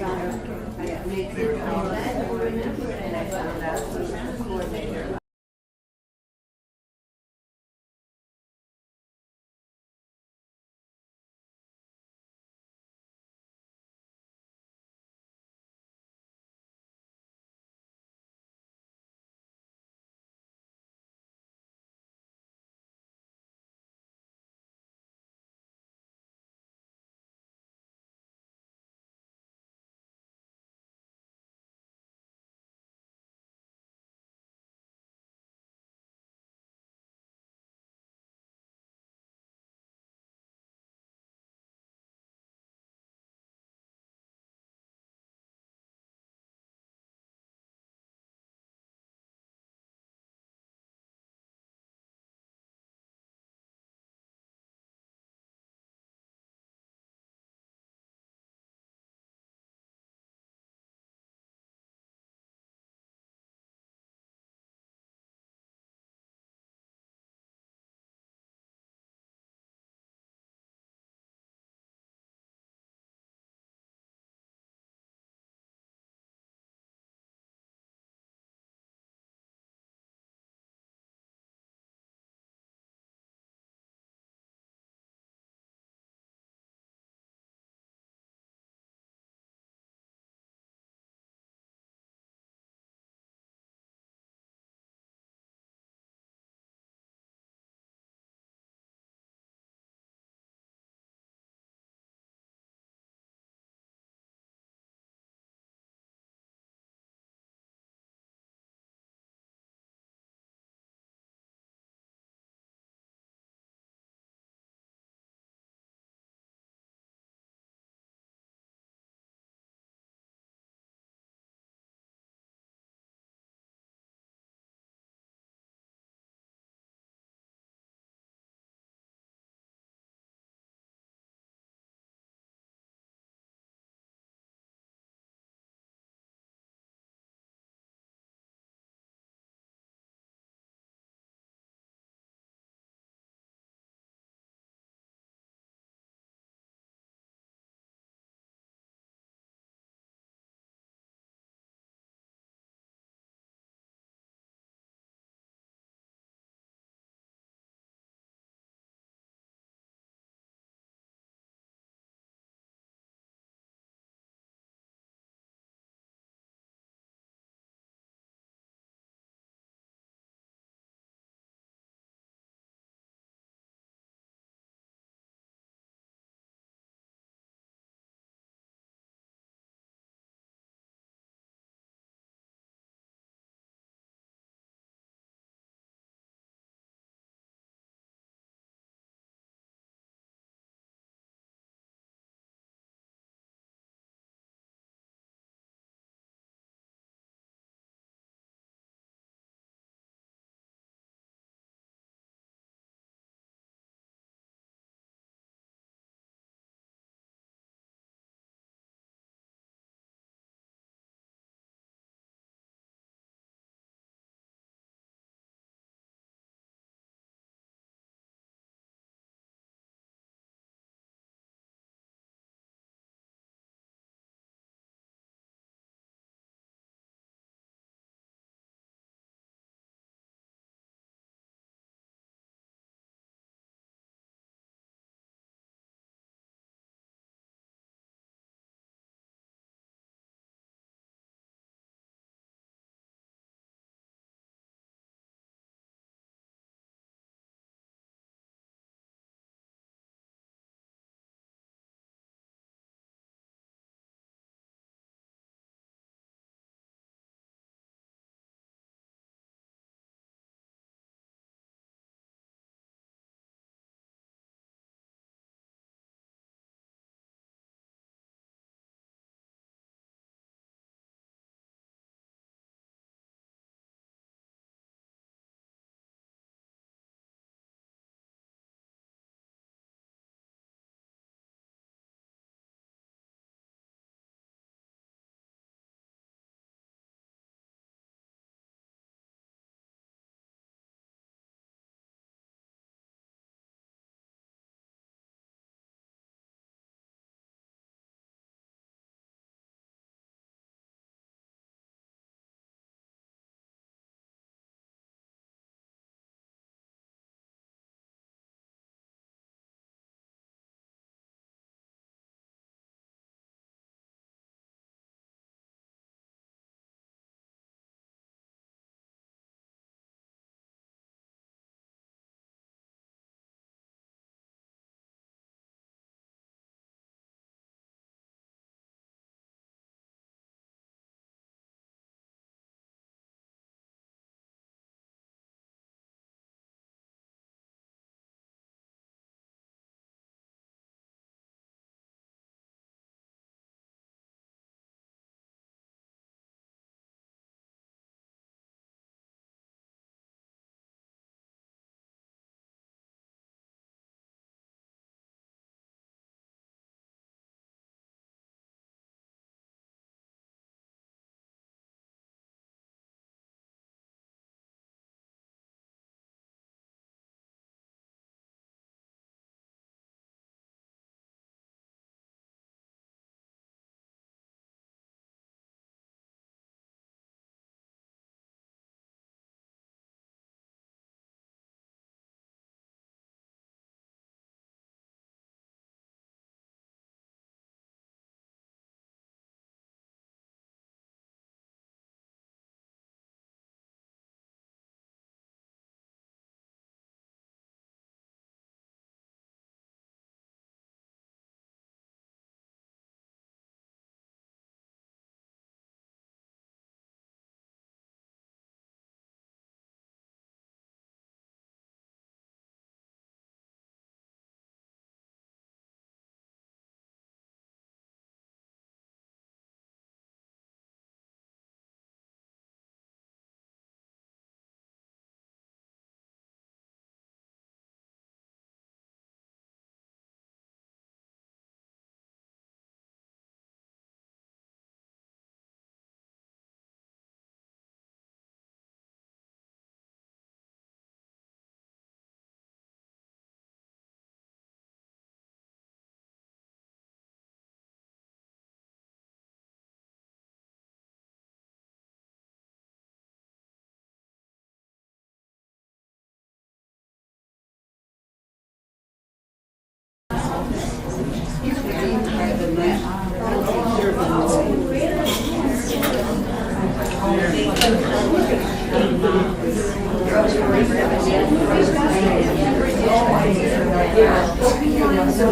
I made sure all that, and I found out who the coordinator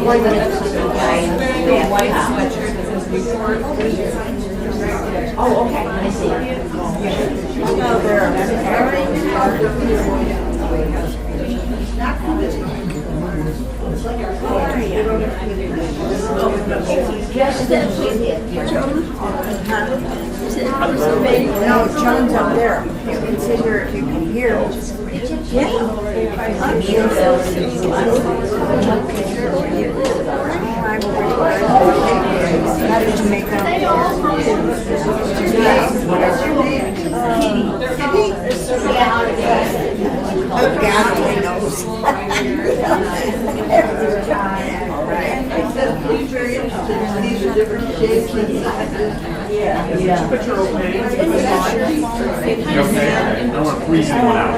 white sweatshirt that says report. Oh, okay, I see. No, John's up there. You can sit here if you can hear. How did you make out? What's your name? Oh, God only knows. These are different shapes and sizes. Yeah. But you're okay. You okay? I don't want to freeze anyone out.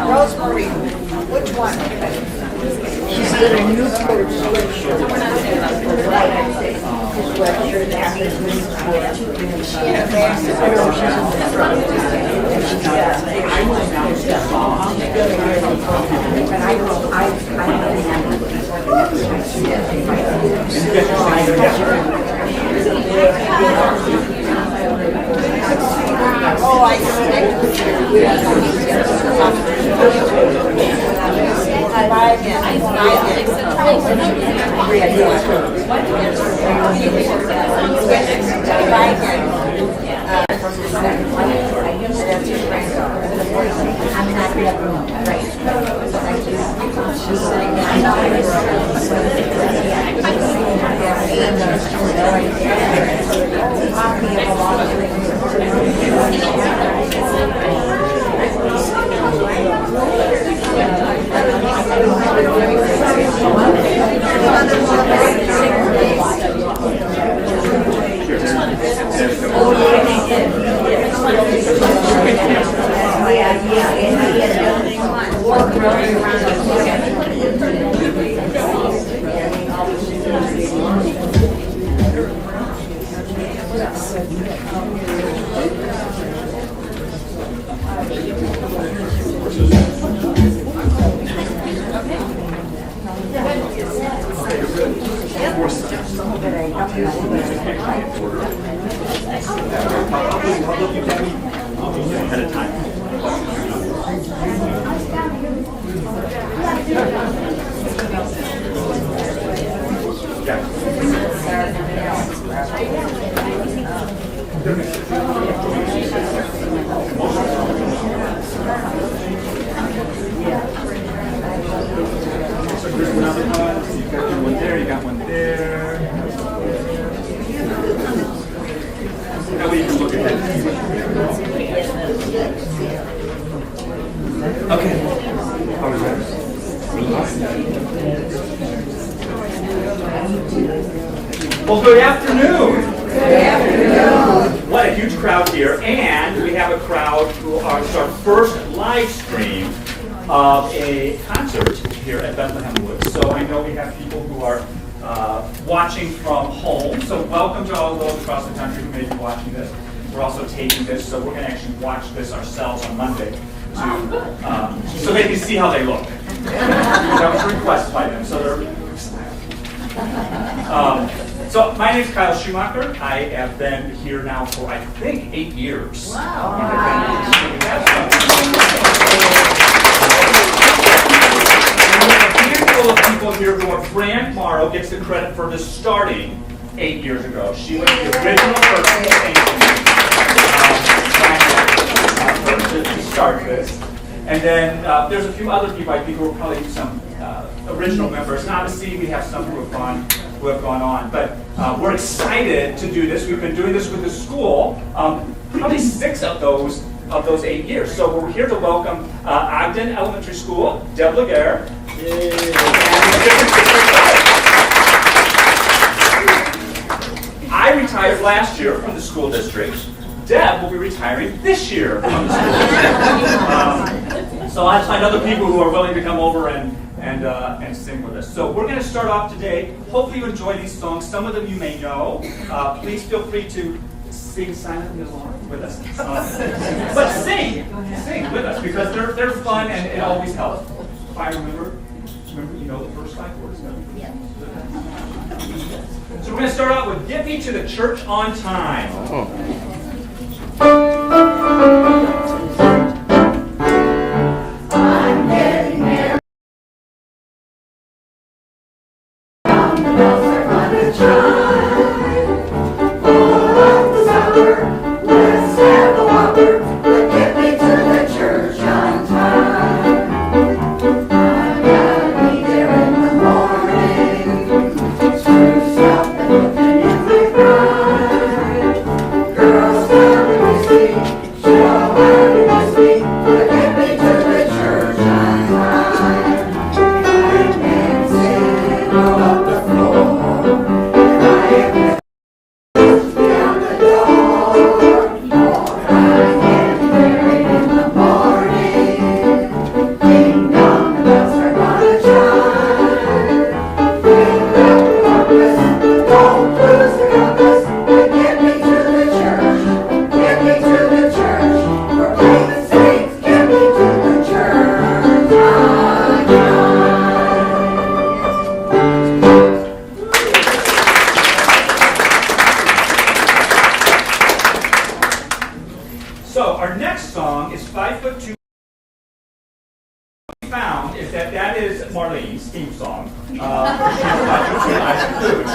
Rosemary, which one? She's got a new coat sweatshirt. Oh, I see. Ahead of time. So there's another one. You got one there, you got one there. That way you can look ahead. Okay. How was that? Well, good afternoon. Good afternoon. What a huge crowd here, and we have a crowd who are it's our first live stream of a concert here at Bethlehem Woods. So I know we have people who are watching from home. So welcome to all of those across the country who may be watching this. We're also taping this, so we're going to actually watch this ourselves on Monday. so they can see how they look. That was a request by them, so they're. So my name is Kyle Schumacher. I have been here now for I think 8 years. Wow. Full of people here who are Fran Morrow gets the credit for this starting 8 years ago. She was the original person to start this. And then there's a few other people I think who are probably some original members. And obviously we have some who have gone on. But we're excited to do this. We've been doing this with the school, probably 6 of those 8 years. So we're here to welcome Ogden Elementary School, Deb Laguerre. I retired last year from the school district. Deb will be retiring this year from the school. So I find other people who are willing to come over and sing with us. So we're going to start off today. Hopefully you enjoy these songs. Some of them you may know. Please feel free to sing silently along with us. But sing with us because they're fun and it always helps. If I remember, you know the first 5 words. Yeah. So we're going to start out with "Get Me to the Church on Time." I'm getting there. The bells are gonna chime. Full of the summer, let's have a whopper. But get me to the church on time. I gotta be there in the morning. Spruce up and looking in my pride. Girls coming to see, show having to see. But get me to the church on time. I'm dancing all up the floor. And I am down the door. I am buried in the morning. Ding dong, the bells are gonna chime. Fill up the compass, don't lose the compass. But get me to the church, get me to the church. For Christ's sake, get me to the church on time. So our next song is 5'2". What we found is that is Marlene's theme song. She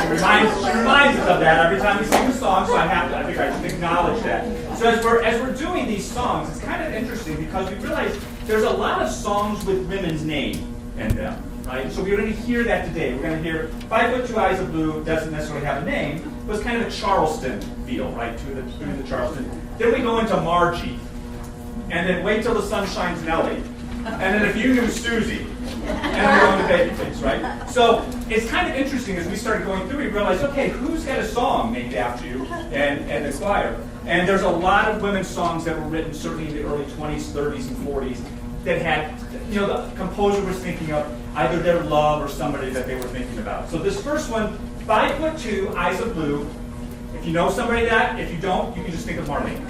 reminds us of that every time we sing the song, so I think I should acknowledge that. So as we're doing these songs, it's kind of interesting because we realize there's a lot of songs with women's name in them, right? So we're going to hear that today. We're going to hear 5'2" Eyes of Blue doesn't necessarily have a name, but it's kind of a Charleston feel, right? To the Charleston. Then we go into Margie, and then Wait Till the Sun Shines Nellie, and then If You Knew Susie, and then we go into Babyface, right? So it's kind of interesting as we started going through, we realized, okay, who's got a song named after you and the choir? And there's a lot of women's songs that were written certainly in the early 20s, 30s, and 40s that had, the composer was thinking of either their love or somebody that they were thinking about. So this first one, 5'2", Eyes of Blue. If you know somebody that, if you don't, you can just think of Marlene.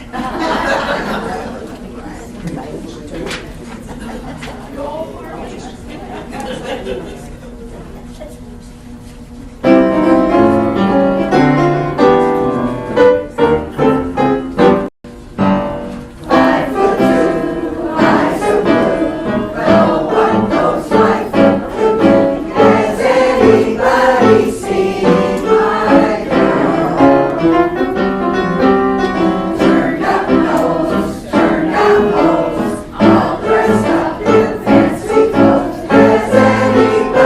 All dressed up in fancy clothes. Has anybody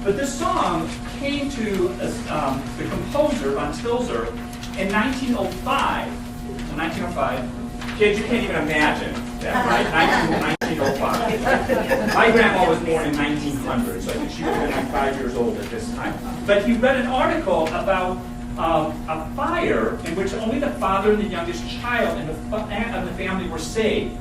But this song came to the composer, von Tilzer, in 1905. In 1905. Kids, you can't even imagine that, right? 1905. My grandma was born in 1900, so I think she would have been like 5 years old at this time. But he read an article about a fire in which only the father and the youngest child of the family were saved.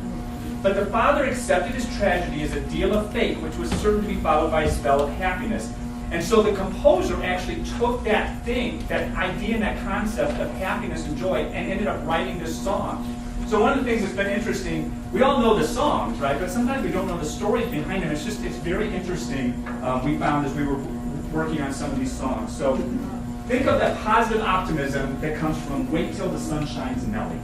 But the father accepted his tragedy as a deal of fate, which was certain to be followed by a spell of happiness. And so the composer actually took that thing, that idea and that concept of happiness and joy, and ended up writing this song. So one of the things that's been interesting, we all know the songs, right? But sometimes we don't know the stories behind them. It's very interesting, we found as we were working on some of these songs. So think of that positive optimism that comes from Wait Till the Sun Shines, Nellie.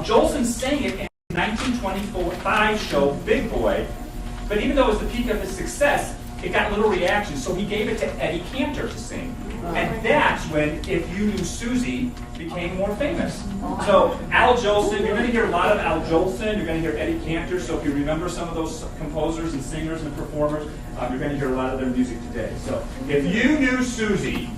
Jolson sang it in the 1925 show Big Boy, but even though it was the peak of his success, it got little reaction, so he gave it to Eddie Cantor to sing. And that's when If You Knew Susie became more famous. So Al Jolson, you're going to hear a lot of Al Jolson, you're going to hear Eddie Cantor, so if you remember some of those composers and singers and performers, you're going to hear a lot of their music today. So If You Knew Susie